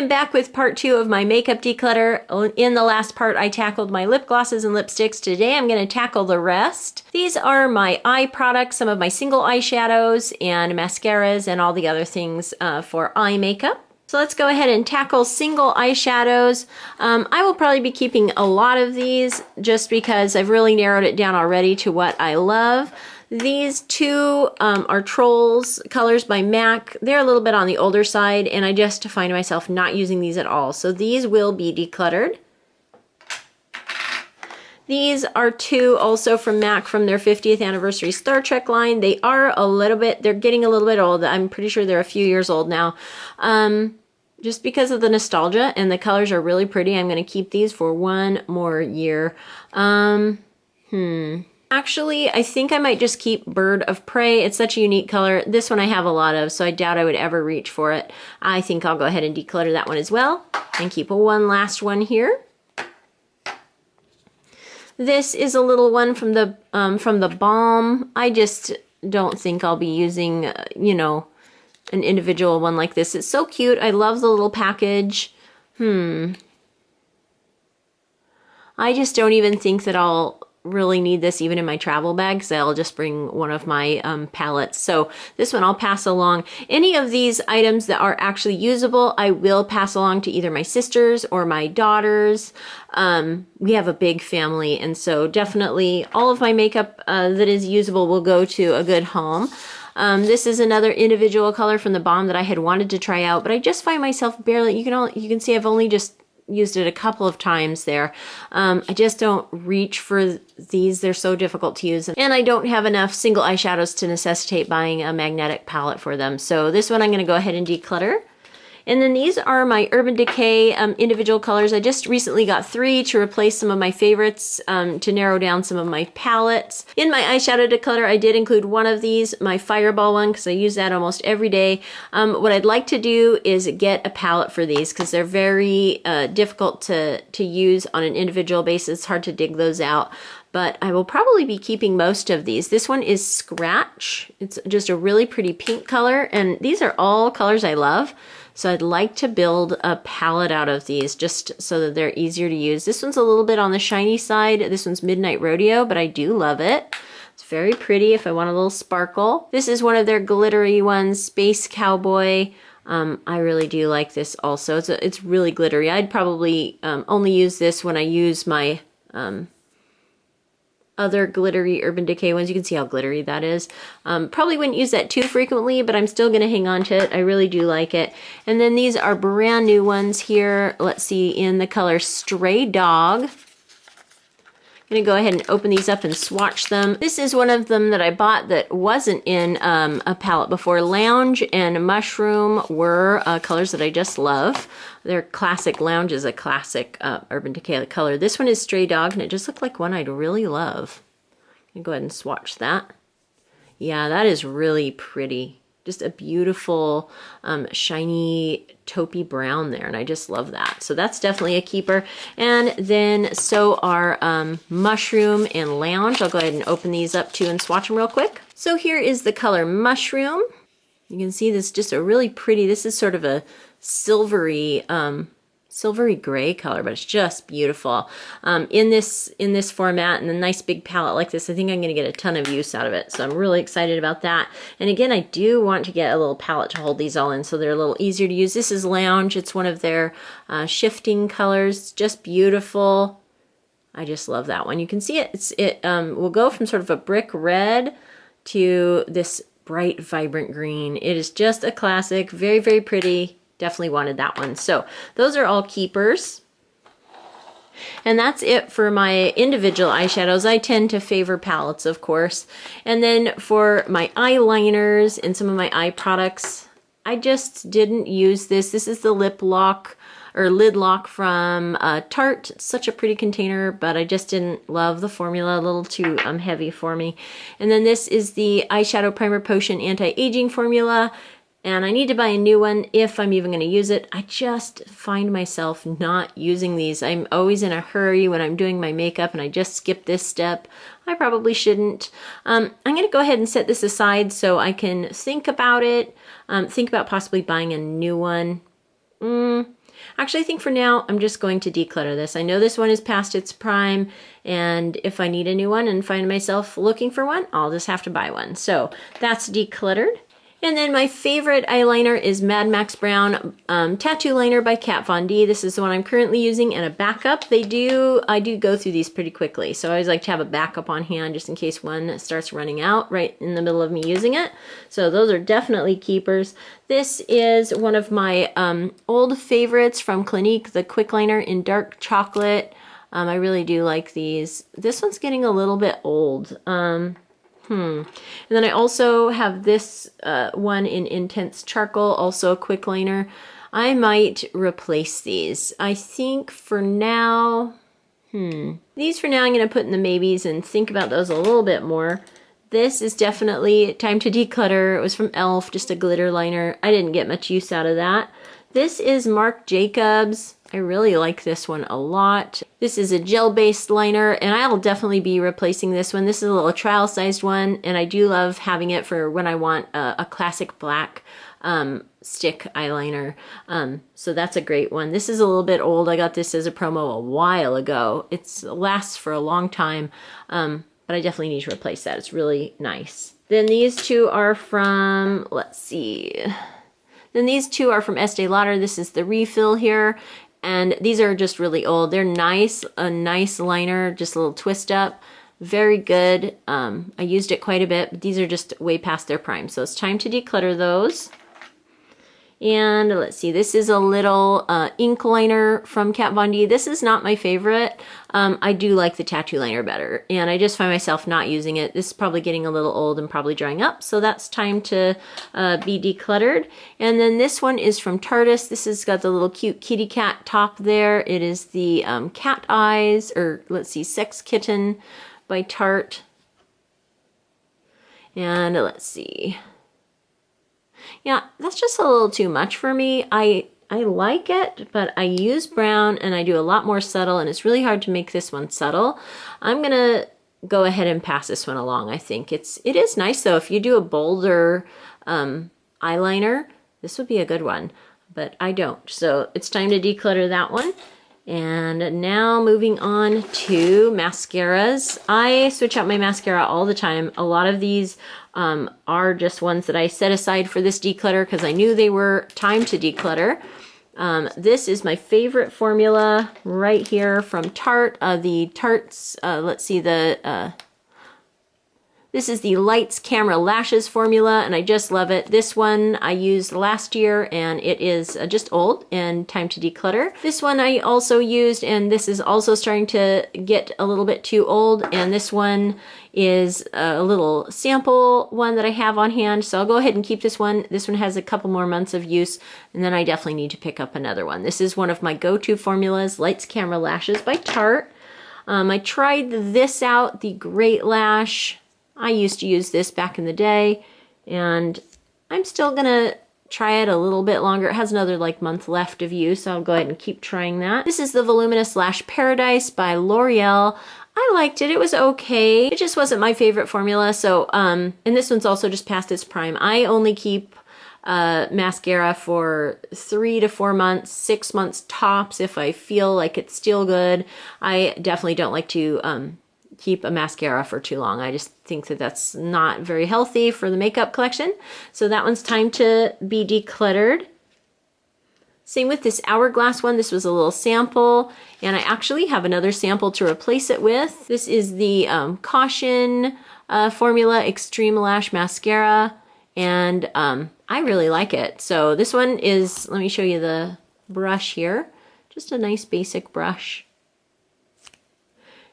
am back with part 2 of my makeup declutter. In the last part, I tackled my lip glosses and lipsticks. Today, I'm going to tackle the rest. These are my eye products, some of my single eyeshadows and mascaras and all the other things for eye makeup. So let's go ahead and tackle single eyeshadows. I will probably be keeping a lot of these just because I've really narrowed it down already to what I love. These two are Trolls colors by MAC. They're a little bit on the older side, and I just find myself not using these at all. So these will be decluttered. These are two also from MAC from their 50th anniversary Star Trek line. They are a little bit, they're getting a little bit old. I'm pretty sure they're a few years old now. Just because of the nostalgia, and the colors are really pretty, I'm going to keep these for one more year. Actually, I think I might just keep Bird of Prey. It's such a unique color. This one I have a lot of, so I doubt I would ever reach for it. I think I'll go ahead and declutter that one as well and keep one last one here. This is a little one from the Balm. I just don't think I'll be using, you know, an individual one like this. It's so cute. I love the little package. I just don't even think that I'll really need this even in my travel bag, because I'll just bring one of my palettes. So this one I'll pass along. Any of these items that are actually usable, I will pass along to either my sisters or my daughters. We have a big family, and so definitely all of my makeup that is usable will go to a good home. This is another individual color from the Balm that I had wanted to try out, but I just find myself barely, you can see I've only just used it a couple of times there. I just don't reach for these. They're so difficult to use, and I don't have enough single eyeshadows to necessitate buying a magnetic palette for them. So this one I'm going to go ahead and declutter. And then these are my Urban Decay individual colors. I just recently got 3 to replace some of my favorites to narrow down some of my palettes. In my eyeshadow declutter, I did include one of these, my Fireball one, because I use that almost every day. What I'd like to do is get a palette for these, because they're very difficult to use on an individual basis. It's hard to dig those out. But I will probably be keeping most of these. This one is Scratch. It's just a really pretty pink color, and these are all colors I love. So I'd like to build a palette out of these just so that they're easier to use. This one's a little bit on the shiny side. This one's Midnight Rodeo, but I do love it. It's very pretty if I want a little sparkle. This is one of their glittery ones, Space Cowboy. I really do like this also. It's really glittery. I'd probably only use this when I use my other glittery Urban Decay ones. You can see how glittery that is. Probably wouldn't use that too frequently, but I'm still going to hang on to it. I really do like it. And then these are brand new ones here. Let's see, in the color Stray Dog. I'm going to go ahead and open these up and swatch them. This is one of them that I bought that wasn't in a palette before. Lounge and Mushroom were colors that I just love. Their classic Lounge is a classic Urban Decay color. This one is Stray Dog, and it just looked like one I'd really love. I'm going to go ahead and swatch that. Yeah, that is really pretty. Just a beautiful, shiny, taupey brown there, and I just love that. So that's definitely a keeper. And then so are Mushroom and Lounge. I'll go ahead and open these up too and swatch them real quick. So here is the color Mushroom. You can see this just a really pretty, this is sort of a silvery gray color, but it's just beautiful. In this format and a nice big palette like this, I think I'm going to get a ton of use out of it. So I'm really excited about that. And again, I do want to get a little palette to hold these all in so they're a little easier to use. This is Lounge. It's one of their shifting colors. Just beautiful. I just love that one. You can see it. It will go from sort of a brick red to this bright, vibrant green. It is just a classic. Very, very pretty. Definitely wanted that one. So those are all keepers. And that's it for my individual eyeshadows. I tend to favor palettes, of course. And then for my eyeliners and some of my eye products, I just didn't use this. This is the lip lock or lid lock from Tarte. It's such a pretty container, but I just didn't love the formula. A little too heavy for me. And then this is the Eyeshadow Primer Potion Anti-Aging Formula. And I need to buy a new one if I'm even going to use it. I just find myself not using these. I'm always in a hurry when I'm doing my makeup and I just skip this step. I probably shouldn't. I'm going to go ahead and set this aside so I can think about it. Think about possibly buying a new one. Actually, I think for now, I'm just going to declutter this. I know this one is past its prime, and if I need a new one and find myself looking for one, I'll just have to buy one. So that's decluttered. And then my favorite eyeliner is Mad Max Brown Tattoo Liner by Kat Von D. This is the one I'm currently using, and a backup. I do go through these pretty quickly, so I always like to have a backup on hand just in case one starts running out right in the middle of me using it. So those are definitely keepers. This is one of my old favorites from Clinique, the Quick Liner in Dark Chocolate. I really do like these. This one's getting a little bit old. And then I also have this one in Intense Charcoal, also a quick liner. I might replace these. I think for now, these for now I'm going to put in the maybes and think about those a little bit more. This is definitely time to declutter. It was from e.l.f., just a glitter liner. I didn't get much use out of that. This is Marc Jacobs. I really like this one a lot. This is a gel-based liner, and I'll definitely be replacing this one. This is a little trial-sized one, and I do love having it for when I want a classic black stick eyeliner. So that's a great one. This is a little bit old. I got this as a promo a while ago. It lasts for a long time, but I definitely need to replace that. It's really nice. Then these two are from, let's see. Then these two are from Estee Lauder. This is the refill here. And these are just really old. They're nice, a nice liner, just a little twist up. Very good. I used it quite a bit, but these are just way past their prime. So it's time to declutter those. And let's see, this is a little ink liner from Kat Von D. This is not my favorite. I do like the tattoo liner better, and I just find myself not using it. This is probably getting a little old and probably drying up, so that's time to be decluttered. And then this one is from Tarte's. This has got the little cute kitty cat top there. It is the Cat Eyes, or let's see, Sex Kitten by Tarte. And let's see. Yeah, that's just a little too much for me. I like it, but I use brown and I do a lot more subtle, and it's really hard to make this one subtle. I'm gonna go ahead and pass this one along. I think it is nice though. If you do a bolder eyeliner, this would be a good one, but I don't. So it's time to declutter that one. And now moving on to mascaras. I switch out my mascara all the time. A lot of these are just ones that I set aside for this declutter because I knew they were time to declutter. This is my favorite formula right here from Tarte. The Tarte's, let's see, this is the Lights Camera Lashes formula, and I just love it. This one I used last year, and it is just old and time to declutter. This one I also used, and this is also starting to get a little bit too old, and this one is a little sample one that I have on hand, so I'll go ahead and keep this one. This one has a couple more months of use, and then I definitely need to pick up another one. This is one of my go-to formulas, Lights Camera Lashes by Tarte. I tried this out, the Great Lash. I used to use this back in the day, and I'm still gonna try it a little bit longer. It has another month left of use, so I'll go ahead and keep trying that. This is the Voluminous Lash Paradise by L'Oreal. I liked it. It was okay. It just wasn't my favorite formula. So, and this one's also just past its prime. I only keep mascara for 3 to 4 months, 6 months tops if I feel like it's still good. I definitely don't like to keep a mascara for too long. I just think that that's not very healthy for the makeup collection. So that one's time to be decluttered. Same with this Hourglass one. This was a little sample, and I actually have another sample to replace it with. This is the Caution Formula Extreme Lash Mascara, and I really like it. So this one is, let me show you the brush here. Just a nice basic brush.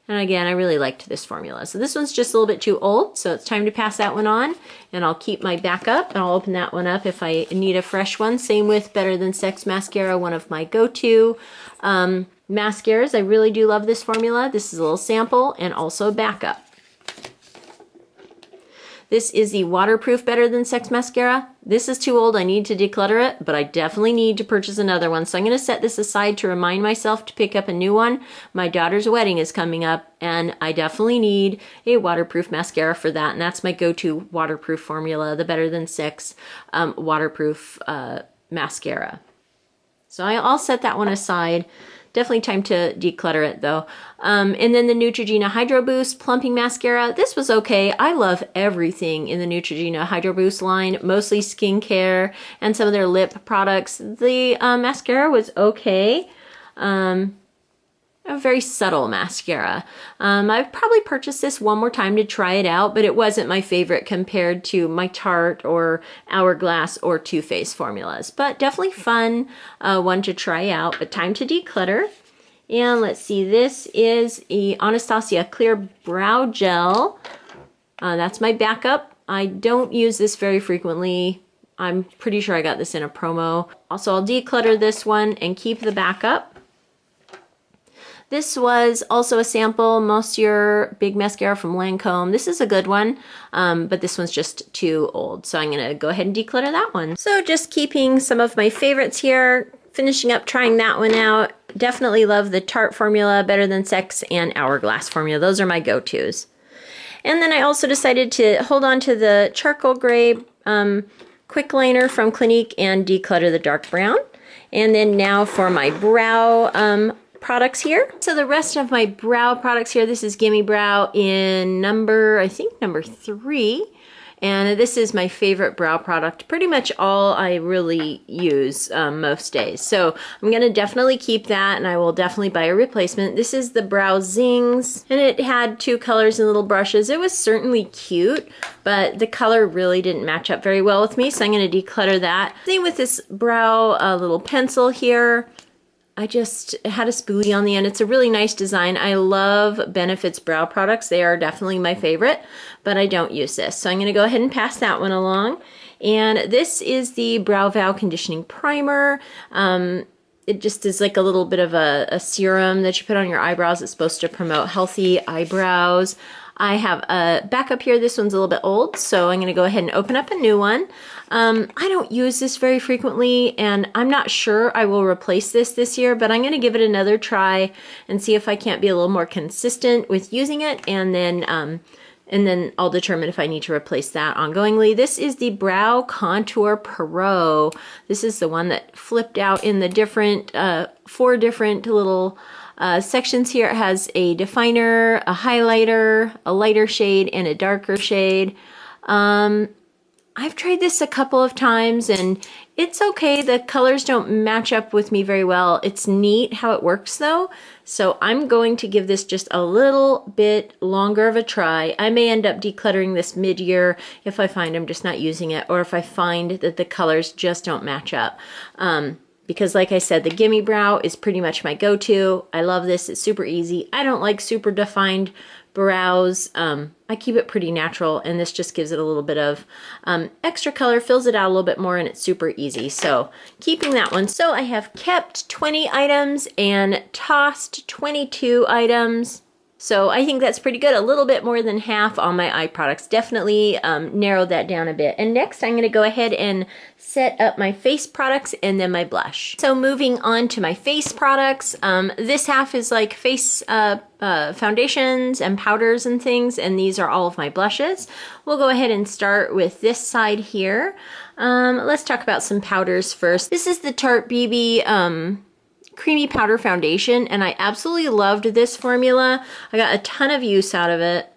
And again, I really liked this formula. So this one's just a little bit too old, so it's time to pass that one on. And I'll keep my backup, and I'll open that one up if I need a fresh one. Same with Better Than Sex Mascara, one of my go-to mascaras. I really do love this formula. This is a little sample and also backup. This is the Waterproof Better Than Sex Mascara. This is too old. I need to declutter it, but I definitely need to purchase another one. So I'm going to set this aside to remind myself to pick up a new one. My daughter's wedding is coming up, and I definitely need a waterproof mascara for that. And that's my go-to waterproof formula, the Better Than Sex waterproof mascara. So I'll set that one aside. Definitely time to declutter it though. And then the Neutrogena Hydro Boost Plumping Mascara. This was okay. I love everything in the Neutrogena Hydro Boost line, mostly skincare and some of their lip products. The mascara was okay. A very subtle mascara. I've probably purchased this one more time to try it out, but it wasn't my favorite compared to my Tarte or Hourglass or Too Faced formulas. But definitely fun one to try out, but time to declutter. And let's see, this is a Anastasia Clear Brow Gel. That's my backup. I don't use this very frequently. I'm pretty sure I got this in a promo. Also, I'll declutter this one and keep the backup. This was also a sample, Monsieur Big Mascara from Lancome. This is a good one, but this one's just too old. So I'm gonna go ahead and declutter that one. So just keeping some of my favorites here, finishing up trying that one out. Definitely love the Tarte formula, Better Than Sex, and Hourglass formula. Those are my go-tos. And then I also decided to hold on to the charcoal gray quick liner from Clinique and declutter the dark brown. And then now for my brow products here. So the rest of my brow products here, this is Gimme Brow in I think number 3. And this is my favorite brow product. Pretty much all I really use most days. So I'm gonna definitely keep that, and I will definitely buy a replacement. This is the Brow Zings, and it had 2 colors and little brushes. It was certainly cute, but the color really didn't match up very well with me, so I'm gonna declutter that. Same with this brow little pencil here. I just had a spoolie on the end. It's a really nice design. I love Benefit's brow products. They are definitely my favorite, but I don't use this. So I'm going to go ahead and pass that one along. And this is the Brow Vow Conditioning Primer. It just is like a little bit of a serum that you put on your eyebrows. It's supposed to promote healthy eyebrows. I have a backup here. This one's a little bit old, so I'm going to go ahead and open up a new one. I don't use this very frequently, and I'm not sure I will replace this year, but I'm going to give it another try and see if I can't be a little more consistent with using it, and then I'll determine if I need to replace that ongoingly. This is the Brow Contour Pro. This is the one that flipped out in the different 4 different little sections here. It has a definer, a highlighter, a lighter shade, and a darker shade. I've tried this a couple of times and it's okay. The colors don't match up with me very well. It's neat how it works though. So I'm going to give this just a little bit longer of a try. I may end up decluttering this mid-year if I find I'm just not using it, or if I find that the colors just don't match up. Because like I said, the Gimme Brow is pretty much my go-to. I love this. It's super easy. I don't like super defined brows. I keep it pretty natural, and this just gives it a little bit of extra color, fills it out a little bit more, and it's super easy. So keeping that one. So I have kept 20 items and tossed 22 items. So I think that's pretty good. A little bit more than half on my eye products. Definitely narrowed that down a bit. And next I'm going to go ahead and set up my face products and then my blush. So moving on to my face products. This half is like face foundations and powders and things, and these are all of my blushes. We'll go ahead and start with this side here. Let's talk about some powders first. This is the Tarte BB Creamy Powder Foundation, and I absolutely loved this formula. I got a ton of use out of it.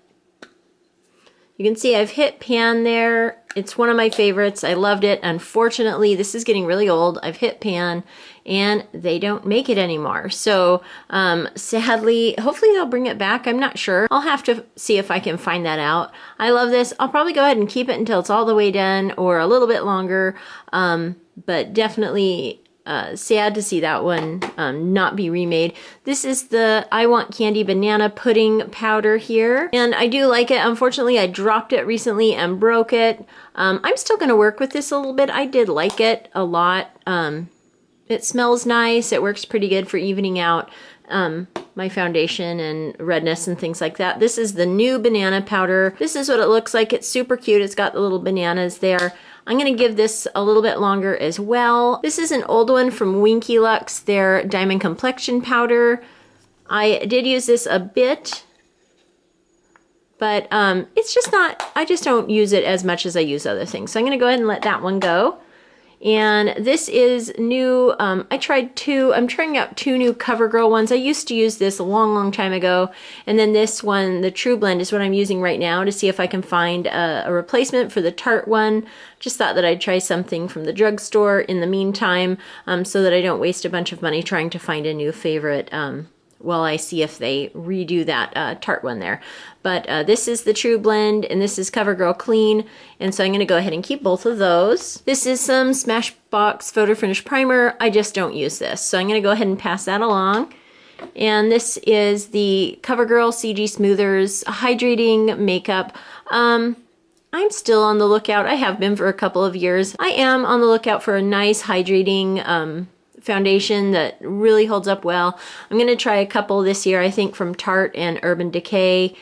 You can see I've hit pan there. It's one of my favorites. I loved it. Unfortunately, this is getting really old. I've hit pan and they don't make it anymore. So sadly, hopefully they'll bring it back. I'm not sure. I'll have to see if I can find that out. I love this. I'll probably go ahead and keep it until it's all the way done or a little bit longer. But definitely sad to see that one not be remade. This is the I Want Candy Banana Pudding Powder here, and I do like it. Unfortunately, I dropped it recently and broke it. I'm still going to work with this a little bit. I did like it a lot. It smells nice. It works pretty good for evening out my foundation and redness and things like that. This is the new banana powder. This is what it looks like. It's super cute. It's got the little bananas there. I'm going to give this a little bit longer as well. This is an old one from Winky Lux, their Diamond Complexion Powder. I did use this a bit, but it's just not, I just don't use it as much as I use other things. So I'm going to go ahead and let that one go. And this is new. I'm trying out two new CoverGirl ones. I used to use this a long, long time ago. And then this one, the True Blend, is what I'm using right now to see if I can find a replacement for the Tarte one. Just thought that I'd try something from the drugstore in the meantime, so that I don't waste a bunch of money trying to find a new favorite while I see if they redo that Tarte one there. But this is the True Blend, and this is CoverGirl Clean, and so I'm going to go ahead and keep both of those. This is some Smashbox Photo Finish Primer. I just don't use this, so I'm going to go ahead and pass that along. And this is the CoverGirl CG Smoothers Hydrating Makeup. I'm still on the lookout. I have been for a couple of years. I am on the lookout for a nice hydrating foundation that really holds up well. I'm going to try a couple this year, I think from Tarte and Urban Decay,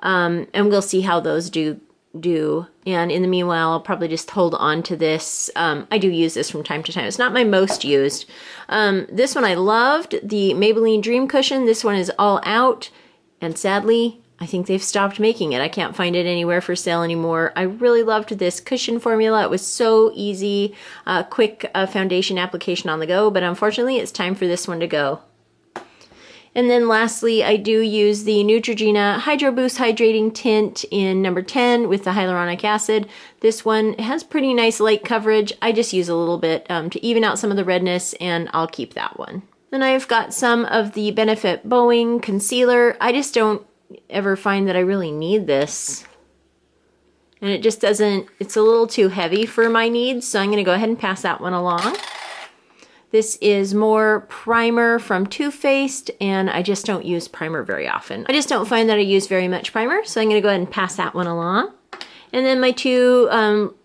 and we'll see how those do. And in the meanwhile, I'll probably just hold on to this. I do use this from time to time. It's not my most used. This one I loved, the Maybelline Dream Cushion. This one is all out, and sadly, I think they've stopped making it. I can't find it anywhere for sale anymore. I really loved this cushion formula. It was so easy, quick foundation application on the go, but unfortunately it's time for this one to go. And then lastly, I do use the Neutrogena Hydro Boost Hydrating Tint in number 10 with the hyaluronic acid. This one has pretty nice light coverage. I just use a little bit to even out some of the redness, and I'll keep that one. Then I've got some of the Benefit Bowing Concealer. I just don't ever find that I really need this, and it just doesn't, it's a little too heavy for my needs, so I'm going to go ahead and pass that one along. This is more primer from Too Faced, and I just don't use primer very often. I just don't find that I use very much primer, so I'm going to go ahead and pass that one along. And then my two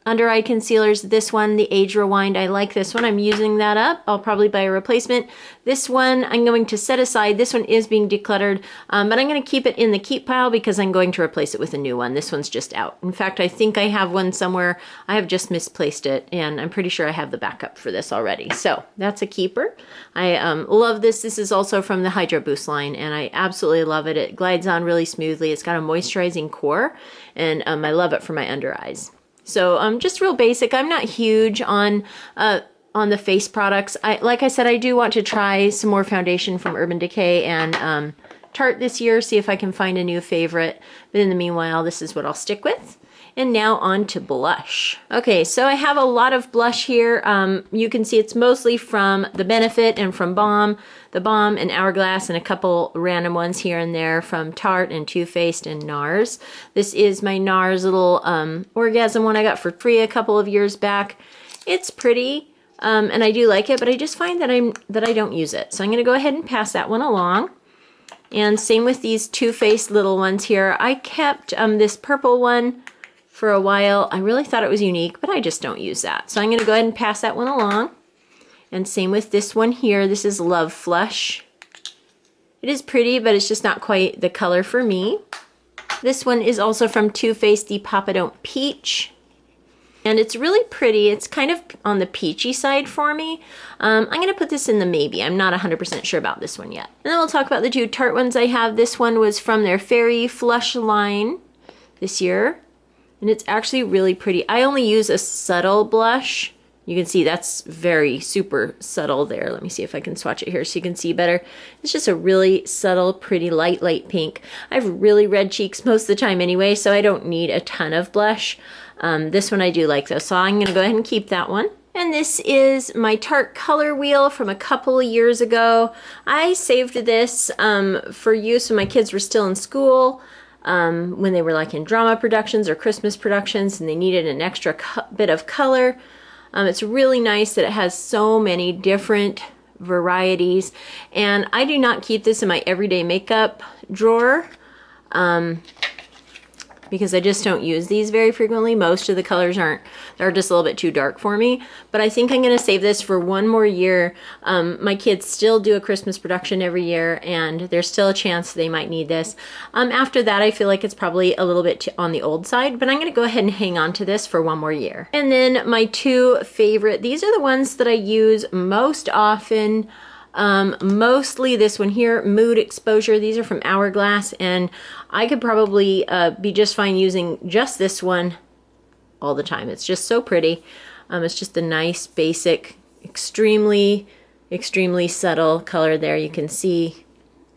under eye concealers, this one, the Age Rewind, I like this one. I'm using that up. I'll probably buy a replacement. This one I'm going to set aside. This one is being decluttered, but I'm going to keep it in the keep pile because I'm going to replace it with a new one. This one's just out. In fact, I think I have one somewhere. I have just misplaced it, and I'm pretty sure I have the backup for this already. So that's a keeper. I love this. This is also from the Hydro Boost line, and I absolutely love it. It glides on really smoothly. It's got a moisturizing core, and I love it for my under eyes. So just real basic. I'm not huge on the face products. Like I said, I do want to try some more foundation from Urban Decay and Tarte this year, see if I can find a new favorite. But in the meanwhile, this is what I'll stick with. And now on to blush. Okay, so I have a lot of blush here. You can see it's mostly from the Benefit and from the Balm and Hourglass, and a couple random ones here and there from Tarte and Too Faced and NARS. This is my NARS little Orgasm one I got for free a couple of years back. It's pretty, and I do like it, but I just find that I don't use it. So I'm gonna go ahead and pass that one along. And same with these Too Faced little ones here. I kept this purple one for a while. I really thought it was unique, but I just don't use that. So I'm going to go ahead and pass that one along. And same with this one here. This is Love Flush. It is pretty, but it's just not quite the color for me. This one is also from Too Faced, the Papa Don't Peach. And it's really pretty. It's kind of on the peachy side for me. I'm going to put this in the maybe. I'm not 100% sure about this one yet. And then we'll talk about the two Tarte ones I have. This one was from their Fairy Flush line this year. And it's actually really pretty. I only use a subtle blush. You can see that's very super subtle there. Let me see if I can swatch it here so you can see better. It's just a really subtle, pretty light pink. I have really red cheeks most of the time anyway, so I don't need a ton of blush. This one I do like though, so I'm gonna go ahead and keep that one. And this is my Tarte Color Wheel from a couple of years ago. I saved this for use when my kids were still in school. When they were like in drama productions or Christmas productions and they needed an extra bit of color. It's really nice that it has so many different varieties, and I do not keep this in my everyday makeup drawer because I just don't use these very frequently. Most of the colors they're just a little bit too dark for me, but I think I'm going to save this for one more year. My kids still do a Christmas production every year, and there's still a chance they might need this. After that, I feel like it's probably a little bit on the old side, but I'm going to go ahead and hang on to this for one more year. And then my two favorite, these are the ones that I use most often. Mostly this one here, Mood Exposure. These are from Hourglass, and I could probably be just fine using just this one all the time. It's just so pretty. It's just a nice, basic, extremely subtle color there. You can see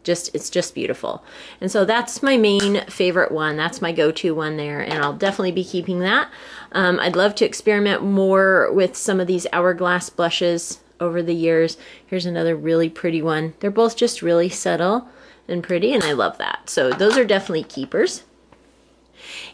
it's just beautiful. And so that's my main favorite one. That's my go-to one there, and I'll definitely be keeping that. I'd love to experiment more with some of these hourglass blushes over the years. Here's another really pretty one. They're both just really subtle and pretty, and I love that. So those are definitely keepers.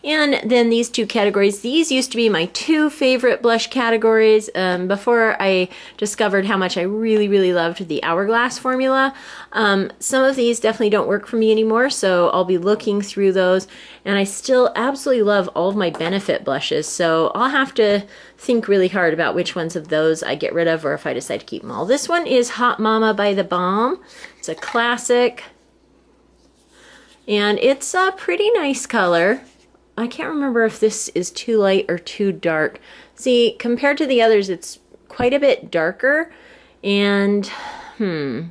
And then these two categories, these used to be my two favorite blush categories before I discovered how much I really loved the Hourglass formula. Some of these definitely don't work for me anymore, so I'll be looking through those. And I still absolutely love all of my Benefit blushes, so I'll have to think really hard about which ones of those I get rid of or if I decide to keep them all. This one is Hot Mama by The Balm. It's a classic, and it's a pretty nice color. I can't remember if this is too light or too dark. See, compared to the others, it's quite a bit darker. And, I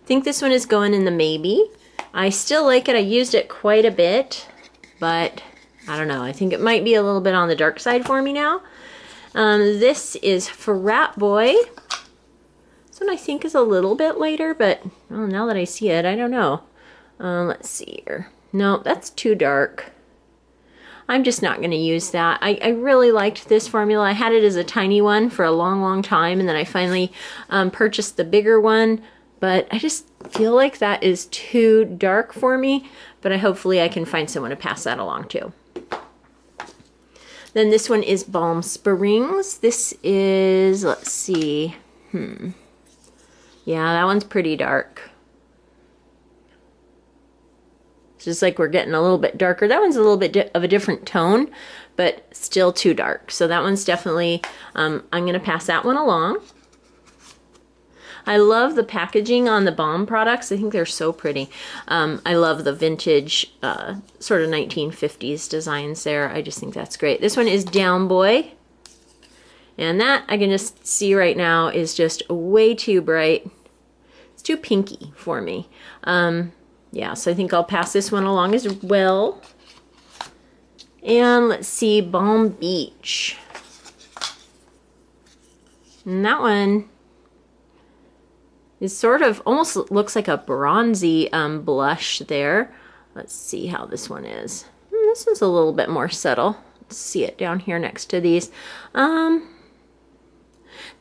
think this one is going in the maybe. I still like it. I used it quite a bit, but I don't know. I think it might be a little bit on the dark side for me now. This is Frat Boy. This one I think is a little bit lighter, but now that I see it, I don't know. Let's see here. No, that's too dark. I'm just not going to use that. I really liked this formula. I had it as a tiny one for a long time, and then I finally purchased the bigger one, but I just feel like that is too dark for me, but hopefully I can find someone to pass that along to. Then this one is Balm Springs. This is, let's see, yeah, that one's pretty dark. Just like we're getting a little bit darker. That one's a little bit of a different tone, but still too dark. So that one's definitely, I'm going to pass that one along. I love the packaging on the Balm products. I think they're so pretty. I love the vintage sort of 1950s designs there. I just think that's great. This one is Down Boy. And that I can just see right now is just way too bright. It's too pinky for me. Yeah, so I think I'll pass this one along as well. And let's see, Balm Beach. And that one is sort of, almost looks like a bronzy blush there. Let's see how this one is. This one's a little bit more subtle. Let's see it down here next to these. It's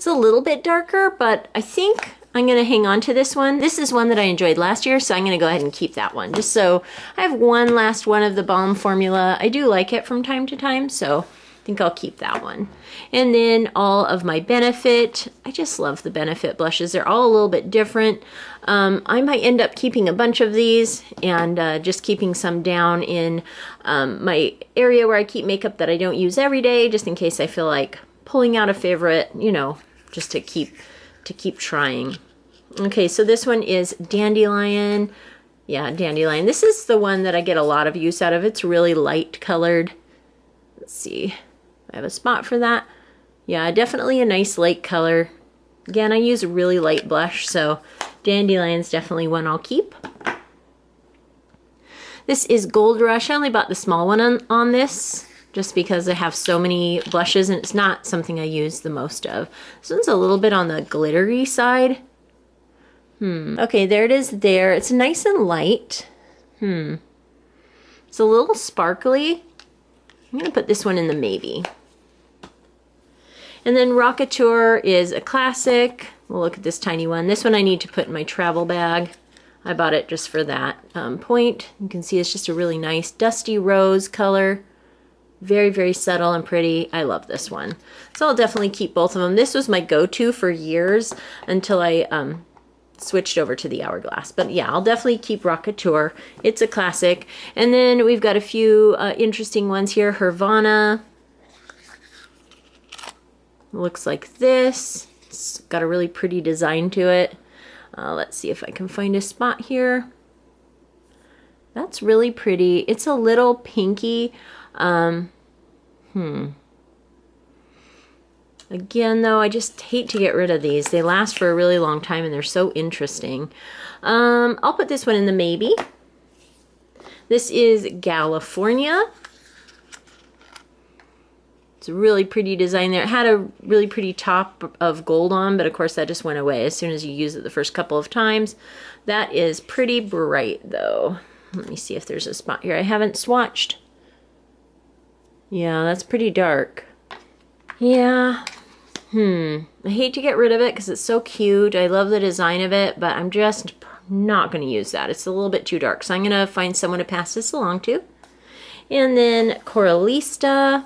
a little bit darker, but I think I'm going to hang on to this one. This is one that I enjoyed last year, so I'm going to go ahead and keep that one. Just so I have one last one of the Balm formula. I do like it from time to time, so I think I'll keep that one. And then all of my Benefit. I just love the Benefit blushes. They're all a little bit different. I might end up keeping a bunch of these and just keeping some down in my area where I keep makeup that I don't use every day, just in case I feel like pulling out a favorite, you know, just to keep trying. Okay, so this one is Dandelion. Yeah, Dandelion. This is the one that I get a lot of use out of. It's really light colored. Let's see. I have a spot for that. Yeah, definitely a nice light color. Again, I use a really light blush, so Dandelion's definitely one I'll keep. This is Gold Rush. I only bought the small one on this, just because I have so many blushes and it's not something I use the most of. This one's a little bit on the glittery side. Okay, there it is there. It's nice and light. It's a little sparkly. I'm going to put this one in the maybe. And then Rockateur is a classic. We'll look at this tiny one. This one I need to put in my travel bag. I bought it just for that point. You can see it's just a really nice dusty rose color. Very subtle and pretty. I love this one. So I'll definitely keep both of them. This was my go-to for years until I switched over to the Hourglass. But yeah, I'll definitely keep Rockateur. It's a classic. And then we've got a few interesting ones here. Hervana. Looks like this. It's got a really pretty design to it. Let's see if I can find a spot here. That's really pretty. It's a little pinky. Again, though, I just hate to get rid of these. They last for a really long time and they're so interesting. I'll put this one in the maybe. This is California. It's a really pretty design there. It had a really pretty top of gold on, but of course that just went away as soon as you use it the first couple of times. That is pretty bright though. Let me see if there's a spot here I haven't swatched. Yeah, that's pretty dark. Yeah. I hate to get rid of it because it's so cute. I love the design of it, but I'm just not going to use that. It's a little bit too dark, so I'm going to find someone to pass this along to. And then Coralista.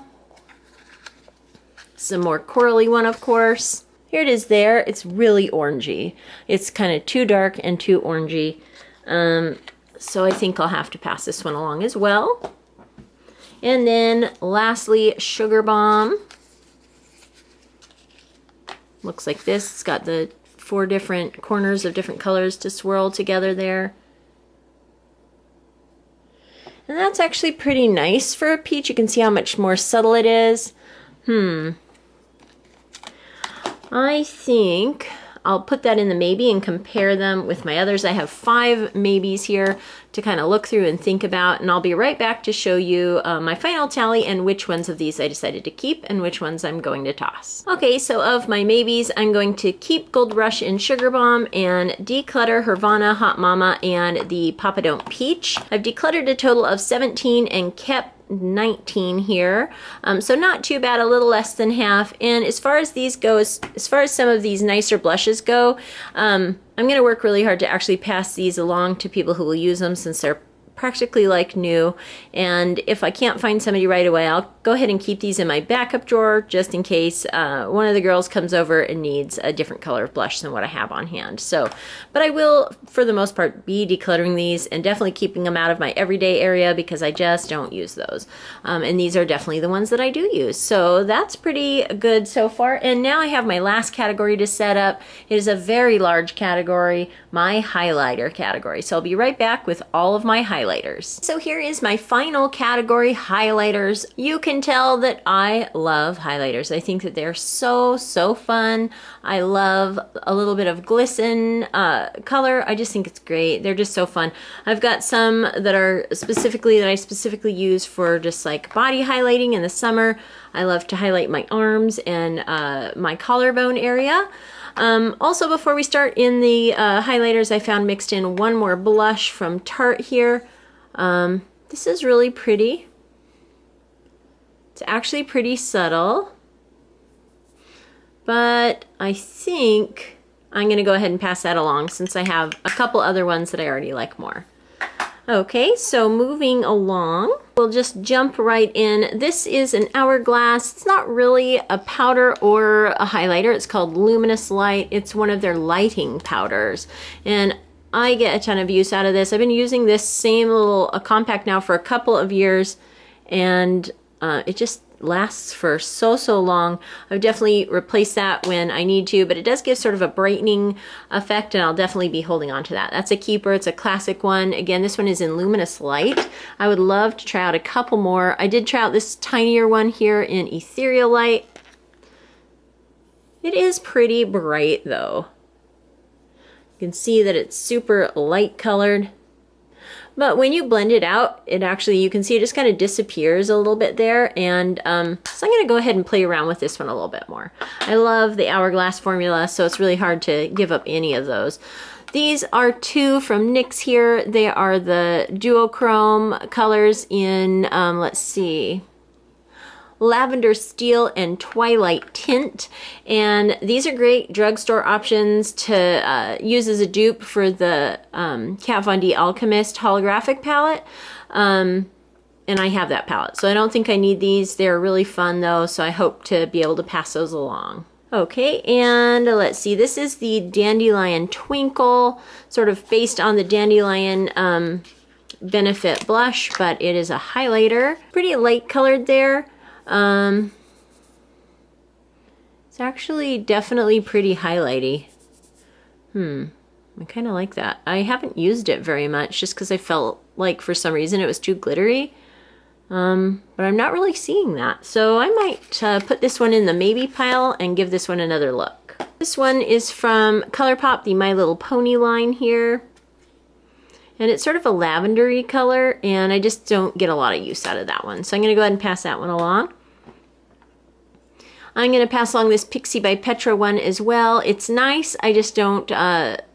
Some more corally one, of course. Here it is there. It's really orangey. It's kind of too dark and too orangey. So I think I'll have to pass this one along as well. And then lastly, Sugar Bomb. Looks like this. It's got the 4 different corners of different colors to swirl together there. And that's actually pretty nice for a peach. You can see how much more subtle it is. I think I'll put that in the maybe and compare them with my others. I have 5 maybes here to kind of look through and think about, and I'll be right back to show you my final tally and which ones of these I decided to keep and which ones I'm going to toss. Okay, so of my maybes, I'm going to keep Gold Rush and Sugar Bomb and declutter Hervana, Hot Mama, and the Papa Don't Peach. I've decluttered a total of 17 and kept 19 here, so not too bad, a little less than half. And as far as these go, as far as some of these nicer blushes go, I'm going to work really hard to actually pass these along to people who will use them since they're practically like new. And if I can't find somebody right away, I'll go ahead and keep these in my backup drawer just in case one of the girls comes over and needs a different color of blush than what I have on hand. So, but I will, for the most part, be decluttering these and definitely keeping them out of my everyday area because I just don't use those. And these are definitely the ones that I do use. So that's pretty good so far. And now I have my last category to set up. It is a very large category, my highlighter category. So I'll be right back with all of my highlighters. So here is my final category, highlighters. You can tell that I love highlighters. I think that they're so fun. I love a little bit of glisten color. I just think it's great. They're just so fun. I've got some that are I specifically use for just like body highlighting in the summer. I love to highlight my arms and my collarbone area. Also, before we start in the highlighters, I found mixed in one more blush from Tarte here. This is really pretty. It's actually pretty subtle, but I think I'm going to go ahead and pass that along since I have a couple other ones that I already like more. Okay, so moving along, we'll just jump right in. This is an Hourglass. It's not really a powder or a highlighter. It's called Luminous Light. It's one of their lighting powders. And I get a ton of use out of this. I've been using this same little compact now for a couple of years, and it just lasts for so long. I've definitely replaced that when I need to, but it does give sort of a brightening effect, and I'll definitely be holding on to that. That's a keeper. It's a classic one. Again, this one is in Luminous Light. I would love to try out a couple more. I did try out this tinier one here in Ethereal Light. It is pretty bright though. You can see that it's super light colored. But when you blend it out, it actually, you can see it just kind of disappears a little bit there. And so I'm going to go ahead and play around with this one a little bit more. I love the Hourglass formula, so it's really hard to give up any of those. These are 2 from NYX here. They are the duochrome colors in, let's see, Lavender Steel and Twilight Tint, and these are great drugstore options to use as a dupe for the Kat Von D Alchemist holographic palette, and I have that palette, so I don't think I need these. They're really fun though, so I hope to be able to pass those along. Okay, and let's see, this is the Dandelion Twinkle, sort of based on the Dandelion Benefit blush, but it is a highlighter. Pretty light colored there. It's actually definitely pretty highlighty. I kind of like that. I haven't used it very much just because I felt like for some reason it was too glittery. But I'm not really seeing that. So I might put this one in the maybe pile and give this one another look. This one is from ColourPop, the My Little Pony line here. And it's sort of a lavendery color, and I just don't get a lot of use out of that one. So I'm going to go ahead and pass that one along. I'm going to pass along this Pixie by Petra one as well. It's nice. I just don't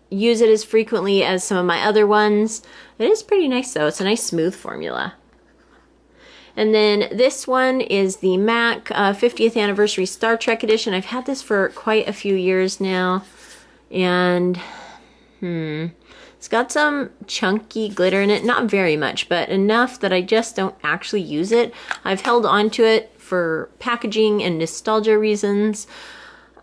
use it as frequently as some of my other ones. It is pretty nice though. It's a nice smooth formula. And then this one is the MAC 50th Anniversary Star Trek Edition. I've had this for quite a few years now. And, it's got some chunky glitter in it. Not very much, but enough that I just don't actually use it. I've held on to it for packaging and nostalgia reasons.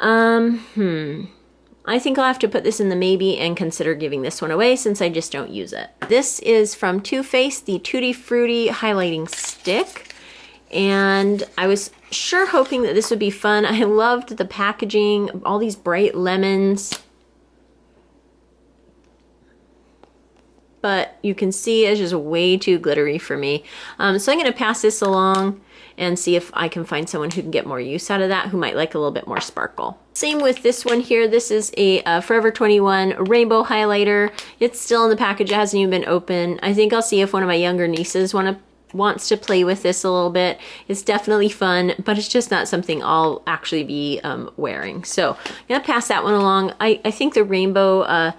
I think I'll have to put this in the maybe and consider giving this one away since I just don't use it. This is from Too Faced, the Tutti Frutti Highlighting Stick. And I was sure hoping that this would be fun. I loved the packaging, all these bright lemons. But you can see it's just way too glittery for me. So I'm going to pass this along and see if I can find someone who can get more use out of that, who might like a little bit more sparkle. Same with this one here. This is a Forever 21 rainbow highlighter. It's still in the package. It hasn't even been open. I think I'll see if one of my younger nieces wants to play with this a little bit. It's definitely fun, but it's just not something I'll actually be wearing. So I'm going to pass that one along. I think the rainbow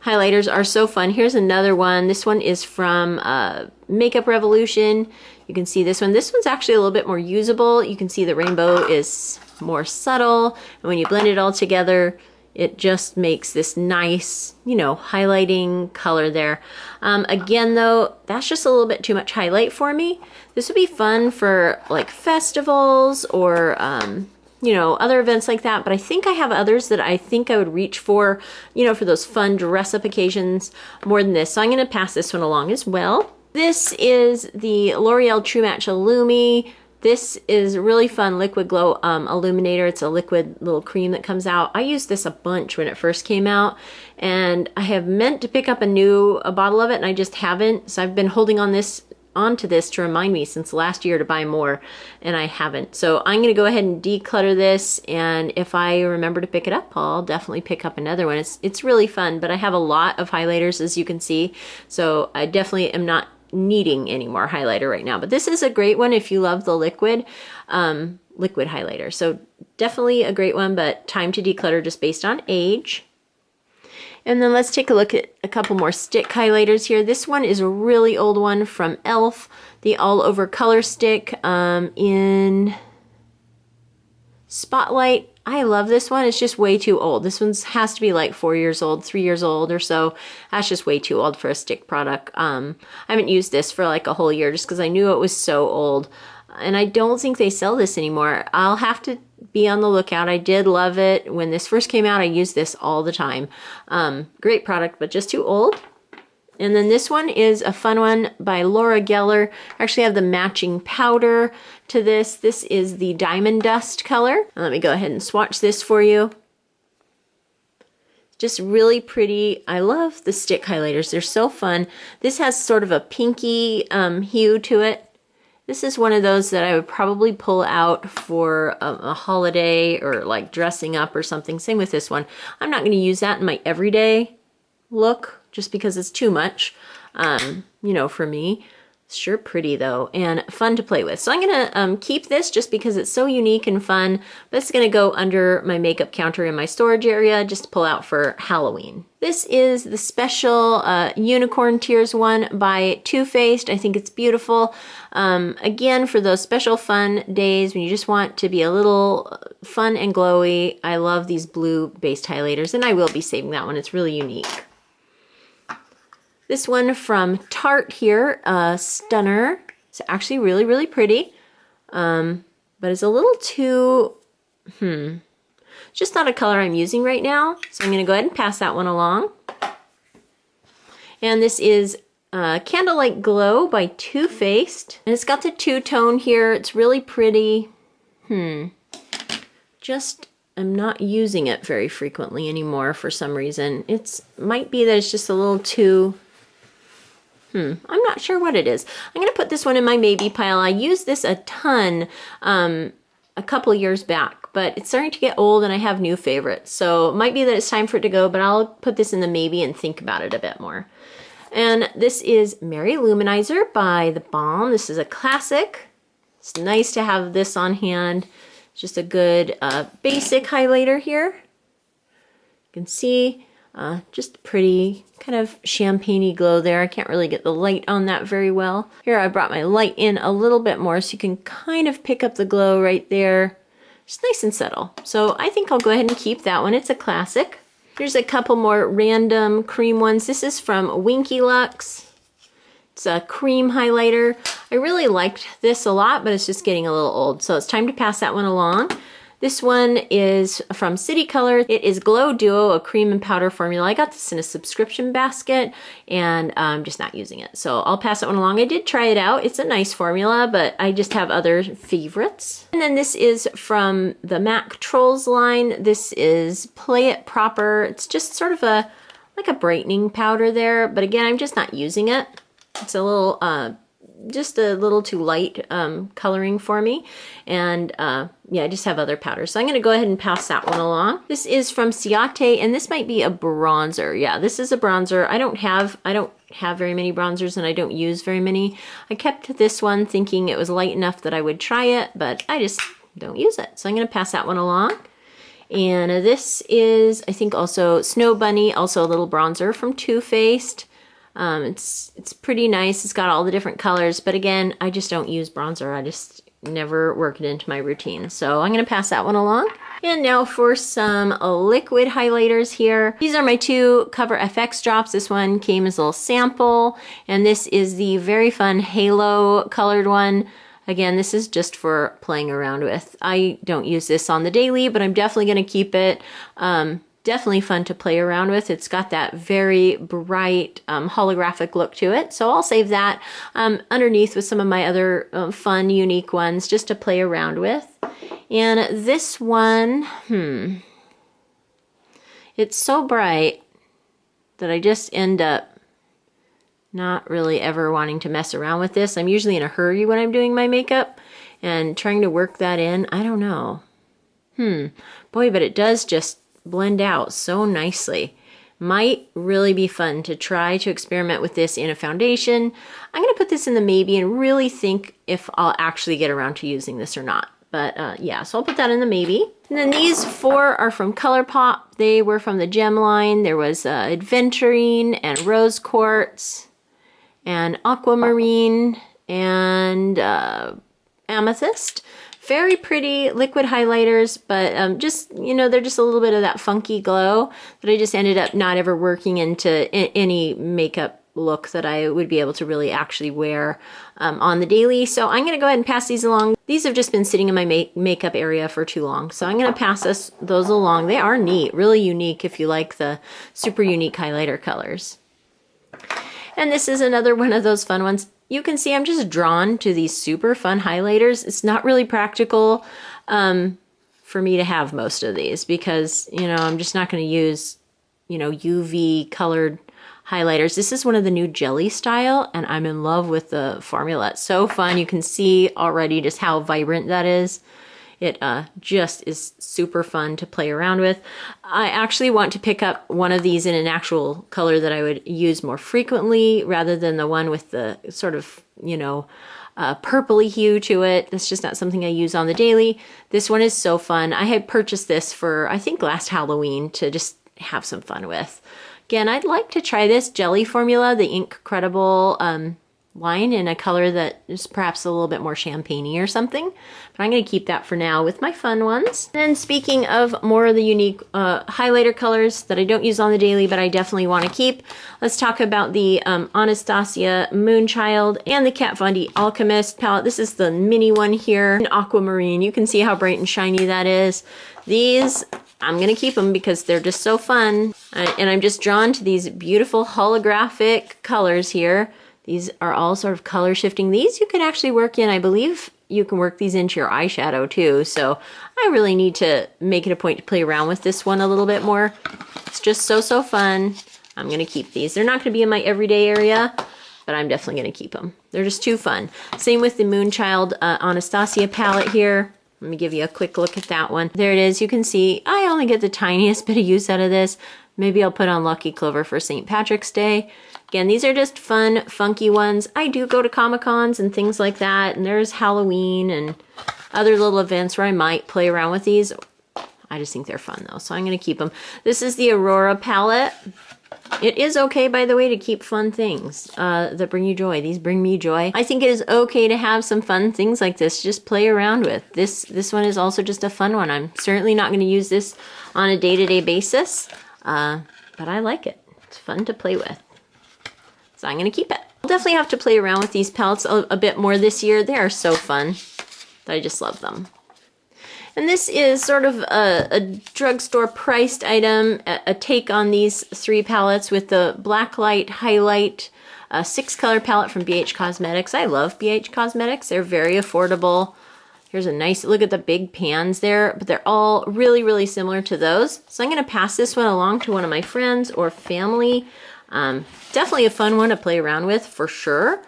highlighters are so fun. Here's another one. This one is from Makeup Revolution. You can see this one. This one's actually a little bit more usable. You can see the rainbow is more subtle. And when you blend it all together, it just makes this nice, you know, highlighting color there. Again, though, that's just a little bit too much highlight for me. This would be fun for like festivals or you know, other events like that, but I think I have others that I think I would reach for, you know, for those fun dress-up occasions more than this. So I'm going to pass this one along as well. This is the L'Oreal True Match Illumi. This is a really fun liquid glow illuminator. It's a liquid little cream that comes out. I used this a bunch when it first came out, and I have meant to pick up a bottle of it, and I just haven't. So I've been holding onto this to remind me since last year to buy more, and I haven't. So I'm going to go ahead and declutter this, and if I remember to pick it up, I'll definitely pick up another one. It's really fun, but I have a lot of highlighters, as you can see, so I definitely am not needing any more highlighter right now. But this is a great one if you love the liquid highlighter. So definitely a great one, but time to declutter just based on age. And then let's take a look at a couple more stick highlighters here. This one is a really old one from e.l.f., the All Over Color Stick in Spotlight. I love this one. It's just way too old. This one has to be like 4 years old, 3 years old or so. That's just way too old for a stick product. I haven't used this for like a whole year just because I knew it was so old. And I don't think they sell this anymore. I'll have to be on the lookout. I did love it. When this first came out, I used this all the time. Great product, but just too old. And then this one is a fun one by Laura Geller. I actually have the matching powder to this. This is the Diamond Dust color. Now let me go ahead and swatch this for you. Just really pretty. I love the stick highlighters. They're so fun. This has sort of a pinky hue to it. This is one of those that I would probably pull out for a holiday or like dressing up or something. Same with this one. I'm not going to use that in my everyday look just because it's too much, you know, for me. It's sure pretty though, and fun to play with. So I'm gonna keep this just because it's so unique and fun, but it's gonna go under my makeup counter in my storage area just to pull out for Halloween. This is the special Unicorn Tears one by Too Faced. I think it's beautiful. Again, for those special fun days when you just want to be a little fun and glowy, I love these blue-based highlighters, and I will be saving that one. It's really unique. This one from Tarte here, Stunner. It's actually really, really pretty, but it's a little too, just not a color I'm using right now. So I'm going to go ahead and pass that one along. And this is Candlelight Glow by Too Faced. And it's got the two-tone here. It's really pretty. Just, I'm not using it very frequently anymore for some reason. Might be that it's just a little too... I'm not sure what it is. I'm going to put this one in my maybe pile. I used this a ton a couple years back, but it's starting to get old and I have new favorites. So it might be that it's time for it to go, but I'll put this in the maybe and think about it a bit more. And this is Mary Luminizer by The Balm. This is a classic. It's nice to have this on hand. It's just a good basic highlighter here. You can see just pretty kind of champagne-y glow there. I can't really get the light on that very well. Here I brought my light in a little bit more so you can kind of pick up the glow right there. Just nice and subtle. So I think I'll go ahead and keep that one. It's a classic. Here's a couple more random cream ones. This is from Winky Lux. It's a cream highlighter. I really liked this a lot, but it's just getting a little old. So it's time to pass that one along. This one is from City Color. It is Glow Duo, a cream and powder formula. I got this in a subscription basket and I'm just not using it. So I'll pass that one along. I did try it out. It's a nice formula, but I just have other favorites. And then this is from the MAC Trolls line. This is Play It Proper. It's just sort of like a brightening powder there, but again, I'm just not using it. It's a little, just a little too light coloring for me. And yeah, I just have other powders. So I'm gonna go ahead and pass that one along. This is from Ciate, and this might be a bronzer. Yeah, this is a bronzer. I don't have very many bronzers and I don't use very many. I kept this one thinking it was light enough that I would try it, but I just don't use it. So I'm gonna pass that one along. And this is, I think also Snow Bunny, also a little bronzer from Too Faced. It's pretty nice. It's got all the different colors, but again, I just don't use bronzer. I just never work it into my routine. So I'm going to pass that one along. And now for some liquid highlighters here. These are my two Cover FX drops. This one came as a little sample, and this is the very fun Halo colored one. Again, this is just for playing around with. I don't use this on the daily, but I'm definitely going to keep it. Definitely fun to play around with. It's got that very bright holographic look to it. So I'll save that underneath with some of my other fun, unique ones just to play around with. And this one, it's so bright that I just end up not really ever wanting to mess around with this. I'm usually in a hurry when I'm doing my makeup and trying to work that in. I don't know. Boy, but it does just blend out so nicely. Might really be fun to try to experiment with this in a foundation. I'm going to put this in the maybe and really think if I'll actually get around to using this or not. But yeah, so I'll put that in the maybe. And then these four are from ColourPop. They were from the Gem line. There was Adventurine and Rose Quartz and Aquamarine and Amethyst. Very pretty liquid highlighters, but just, you know, they're just a little bit of that funky glow that I just ended up not ever working into any makeup look that I would be able to really actually wear on the daily. So I'm going to go ahead and pass these along. These have just been sitting in my makeup area for too long. So I'm going to pass those along. They are neat, really unique if you like the super unique highlighter colors. And this is another one of those fun ones. You can see I'm just drawn to these super fun highlighters. It's not really practical for me to have most of these because, you know, I'm just not going to use, you know, UV colored highlighters. This is one of the new jelly style and I'm in love with the formula. It's so fun. You can see already just how vibrant that is. It just is super fun to play around with. I actually want to pick up one of these in an actual color that I would use more frequently rather than the one with the sort of, you know, purpley hue to it. That's just not something I use on the daily. This one is so fun. I had purchased this for, I think, last Halloween to just have some fun with. Again, I'd like to try this jelly formula, the Incredible line in a color that is perhaps a little bit more champagne-y or something. But I'm going to keep that for now with my fun ones. And speaking of more of the unique highlighter colors that I don't use on the daily, but I definitely want to keep, let's talk about the Anastasia Moonchild and the Kat Von D Alchemist palette. This is the mini one here in Aquamarine. You can see how bright and shiny that is. These, I'm going to keep them because they're just so fun. And I'm just drawn to these beautiful holographic colors here. These are all sort of color shifting. These you can actually work in, I believe you can work these into your eyeshadow too. So I really need to make it a point to play around with this one a little bit more. It's just so fun. I'm gonna keep these. They're not gonna be in my everyday area, but I'm definitely gonna keep them. They're just too fun. Same with the Moonchild Anastasia palette here. Let me give you a quick look at that one. There it is. You can see I only get the tiniest bit of use out of this. Maybe I'll put on Lucky Clover for St. Patrick's Day. Again, these are just fun, funky ones. I do go to Comic-Cons and things like that, and there's Halloween, and other little events where I might play around with these. I just think they're fun though, so I'm gonna keep them. This is the Aurora palette. It is okay, by the way, to keep fun things that bring you joy. These bring me joy. I think it is okay to have some fun things like this, just play around with. This one is also just a fun one. I'm certainly not gonna use this on a day-to-day basis, but I like it. It's fun to play with. So I'm gonna keep it. I'll definitely have to play around with these palettes a bit more this year. They are so fun. I just love them. And this is sort of a drugstore priced item, a take on these 3 palettes with the Black Light Highlight 6-color palette from BH Cosmetics. I love BH Cosmetics. They're very affordable. Here's a nice, look at the big pans there, but they're all really, really similar to those. So I'm gonna pass this one along to one of my friends or family. Definitely a fun one to play around with for sure,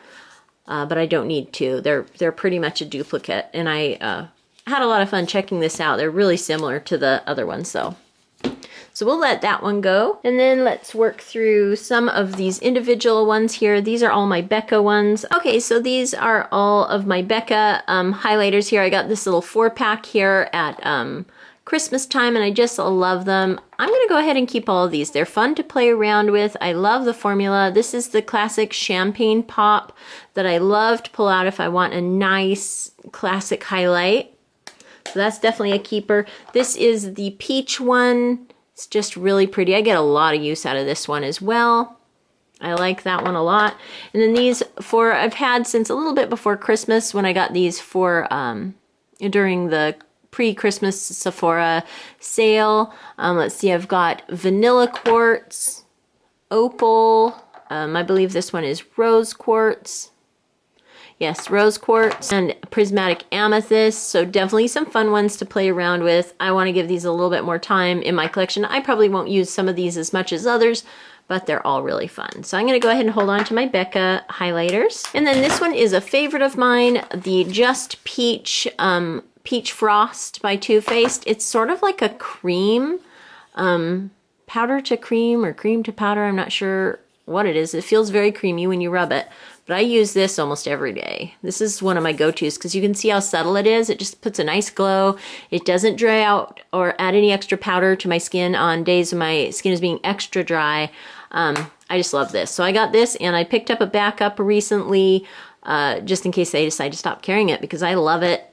but I don't need to. They're pretty much a duplicate, and I had a lot of fun checking this out. They're really similar to the other ones though. So we'll let that one go. And then let's work through some of these individual ones here. These are all my Becca ones. Okay, so these are all of my Becca highlighters here. I got this little 4-pack here at Christmas time, and I just love them. I'm gonna go ahead and keep all of these. They're fun to play around with. I love the formula. This is the classic champagne pop that I love to pull out if I want a nice classic highlight. So that's definitely a keeper. This is the peach one. It's just really pretty. I get a lot of use out of this one as well. I like that one a lot. And then these I've had since a little bit before Christmas when I got these for during the pre-Christmas Sephora sale. Let's see, I've got Vanilla Quartz, Opal, I believe this one is Rose Quartz. Yes, Rose Quartz and Prismatic Amethyst. So definitely some fun ones to play around with. I want to give these a little bit more time in my collection. I probably won't use some of these as much as others, but they're all really fun. So I'm going to go ahead and hold on to my Becca highlighters. And then this one is a favorite of mine, the Just Peach Peach Frost by Too Faced. It's sort of like a cream, powder to cream or cream to powder. I'm not sure what it is. It feels very creamy when you rub it. But I use this almost every day. This is one of my go-tos because you can see how subtle it is. It just puts a nice glow. It doesn't dry out or add any extra powder to my skin on days when my skin is being extra dry. I just love this. So I got this and I picked up a backup recently just in case they decide to stop carrying it because I love it.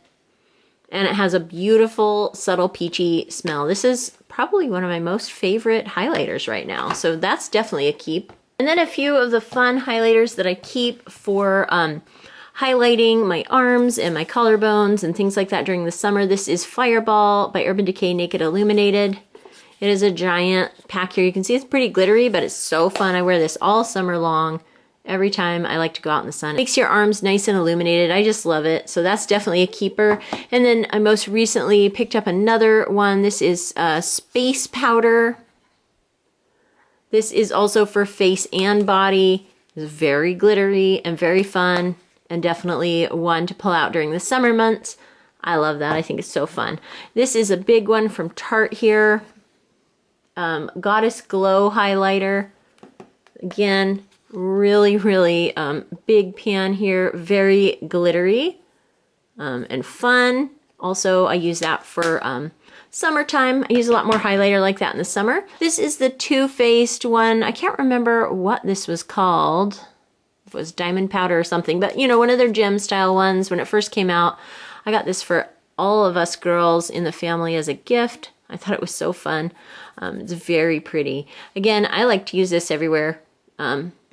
And it has a beautiful, subtle, peachy smell. This is probably one of my most favorite highlighters right now. So that's definitely a keep. And then a few of the fun highlighters that I keep for highlighting my arms and my collarbones and things like that during the summer. This is Fireball by Urban Decay Naked Illuminated. It is a giant pack here. You can see it's pretty glittery, but it's so fun. I wear this all summer long. Every time I like to go out in the sun. It makes your arms nice and illuminated. I just love it. So that's definitely a keeper. And then I most recently picked up another one. This is Space Powder. This is also for face and body. It's very glittery and very fun and definitely one to pull out during the summer months. I love that. I think it's so fun. This is a big one from Tarte here. Goddess Glow Highlighter. Again, really, really big pan here. Very glittery and fun. Also, I use that for summertime. I use a lot more highlighter like that in the summer. This is the Too Faced one. I can't remember what this was called. It was Diamond Powder or something, but you know, one of their gem style ones. When it first came out, I got this for all of us girls in the family as a gift. I thought it was so fun. It's very pretty. Again, I like to use this everywhere.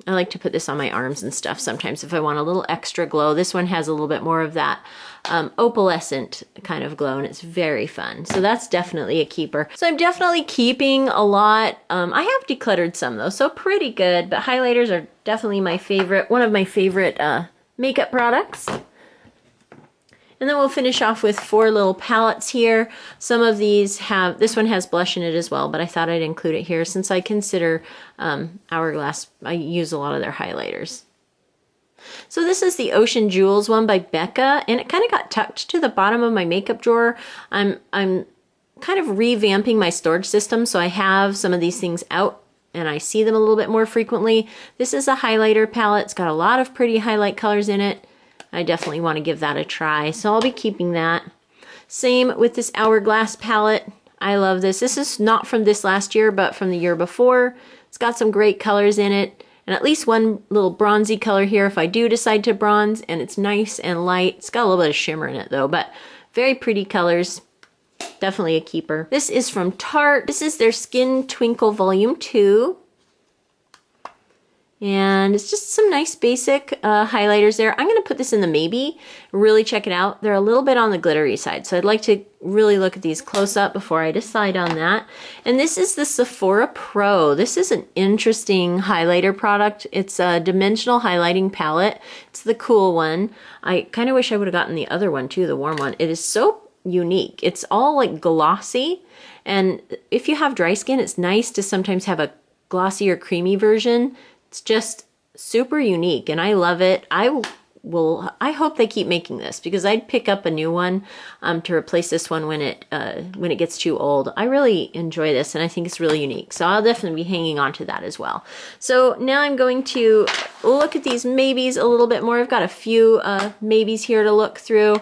I like to put this on my arms and stuff sometimes if I want a little extra glow. This one has a little bit more of that opalescent kind of glow, and it's very fun. So that's definitely a keeper. So I'm definitely keeping a lot. I have decluttered some though, so pretty good, but highlighters are definitely my favorite, one of my favorite makeup products. And then we'll finish off with 4 little palettes here. Some of these have, this one has blush in it as well, but I thought I'd include it here since I consider Hourglass, I use a lot of their highlighters. So this is the Ocean Jewels one by Becca, and it kind of got tucked to the bottom of my makeup drawer. I'm kind of revamping my storage system, so I have some of these things out and I see them a little bit more frequently. This is a highlighter palette. It's got a lot of pretty highlight colors in it. I definitely want to give that a try, so I'll be keeping that. Same with this Hourglass palette. I love this. This is not from this last year, but from the year before. It's got some great colors in it, and at least one little bronzy color here if I do decide to bronze, and it's nice and light. It's got a little bit of shimmer in it though, but very pretty colors. Definitely a keeper. This is from Tarte. This is their Skin Twinkle Volume 2. And it's just some nice basic highlighters there. I'm going to put this in the maybe. Really check it out. They're a little bit on the glittery side, so I'd like to really look at these close up before I decide on that. And this is the Sephora Pro. This is an interesting highlighter product. It's a dimensional highlighting palette. It's the cool one. I kind of wish I would have gotten the other one too, the warm one. It is so unique. It's all like glossy, and if you have dry skin, it's nice to sometimes have a glossy or creamy version. It's just super unique, and I love it. I hope they keep making this, because I'd pick up a new one to replace this one when it gets too old. I really enjoy this, and I think it's really unique. So I'll definitely be hanging on to that as well. So now I'm going to look at these maybes a little bit more. I've got a few maybes here to look through,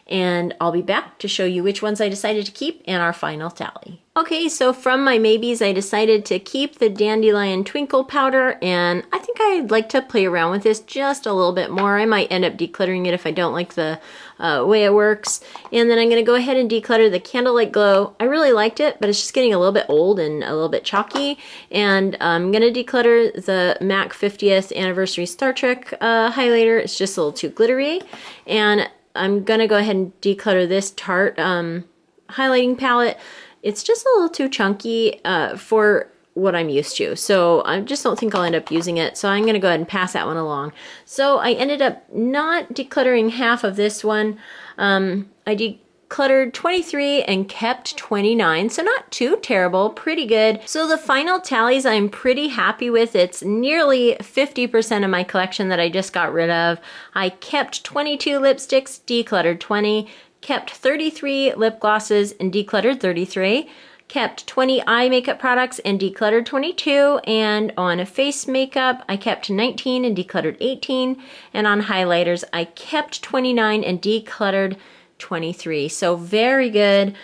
and I'll be back to show you which ones I decided to keep and our final tally. Okay, so from my maybes, I decided to keep the Dandelion Twinkle Powder, and I think I'd like to play around with this just a little bit more. I might end up decluttering it if I don't like the way it works. And then I'm going to go ahead and declutter the Candlelight Glow. I really liked it, but it's just getting a little bit old and a little bit chalky. And I'm going to declutter the MAC 50th Anniversary Star Trek highlighter. It's just a little too glittery. And I'm going to go ahead and declutter this Tarte highlighting palette. It's just a little too chunky for what I'm used to. So I just don't think I'll end up using it. So I'm going to go ahead and pass that one along. So I ended up not decluttering half of this one. I decluttered 23 and kept 29. So not too terrible, pretty good. So the final tallies I'm pretty happy with. It's nearly 50% of my collection that I just got rid of. I kept 22 lipsticks, decluttered 20. Kept 33 lip glosses and decluttered 33, kept 20 eye makeup products and decluttered 22, and on face makeup I kept 19 and decluttered 18, and on highlighters I kept 29 and decluttered 23. So very good.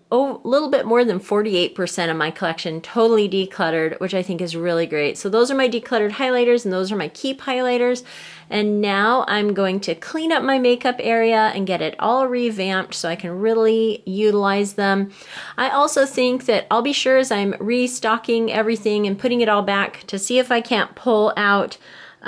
A little bit more than 48% of my collection totally decluttered, which I think is really great. So those are my decluttered highlighters, and those are my keep highlighters. And now I'm going to clean up my makeup area and get it all revamped so I can really utilize them. I also think that I'll be sure as I'm restocking everything and putting it all back to see if I can't pull out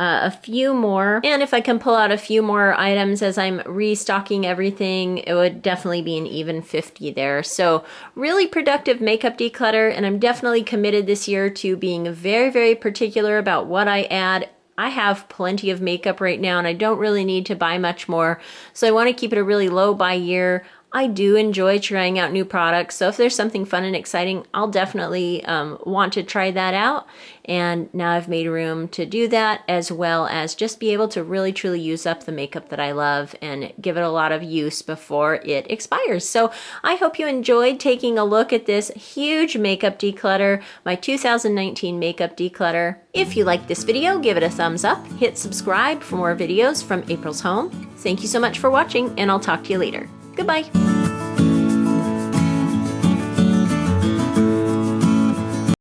a few more. And if I can pull out a few more items as I'm restocking everything, it would definitely be an even 50 there. So really productive makeup declutter, and I'm definitely committed this year to being very, very particular about what I add. I have plenty of makeup right now, and I don't really need to buy much more. So I want to keep it a really low buy year. I do enjoy trying out new products, so if there's something fun and exciting, I'll definitely want to try that out. And now I've made room to do that, as well as just be able to really truly use up the makeup that I love and give it a lot of use before it expires. So I hope you enjoyed taking a look at this huge makeup declutter, my 2019 makeup declutter. If you liked this video, give it a thumbs up, hit subscribe for more videos from April's Home. Thank you so much for watching, and I'll talk to you later. Goodbye.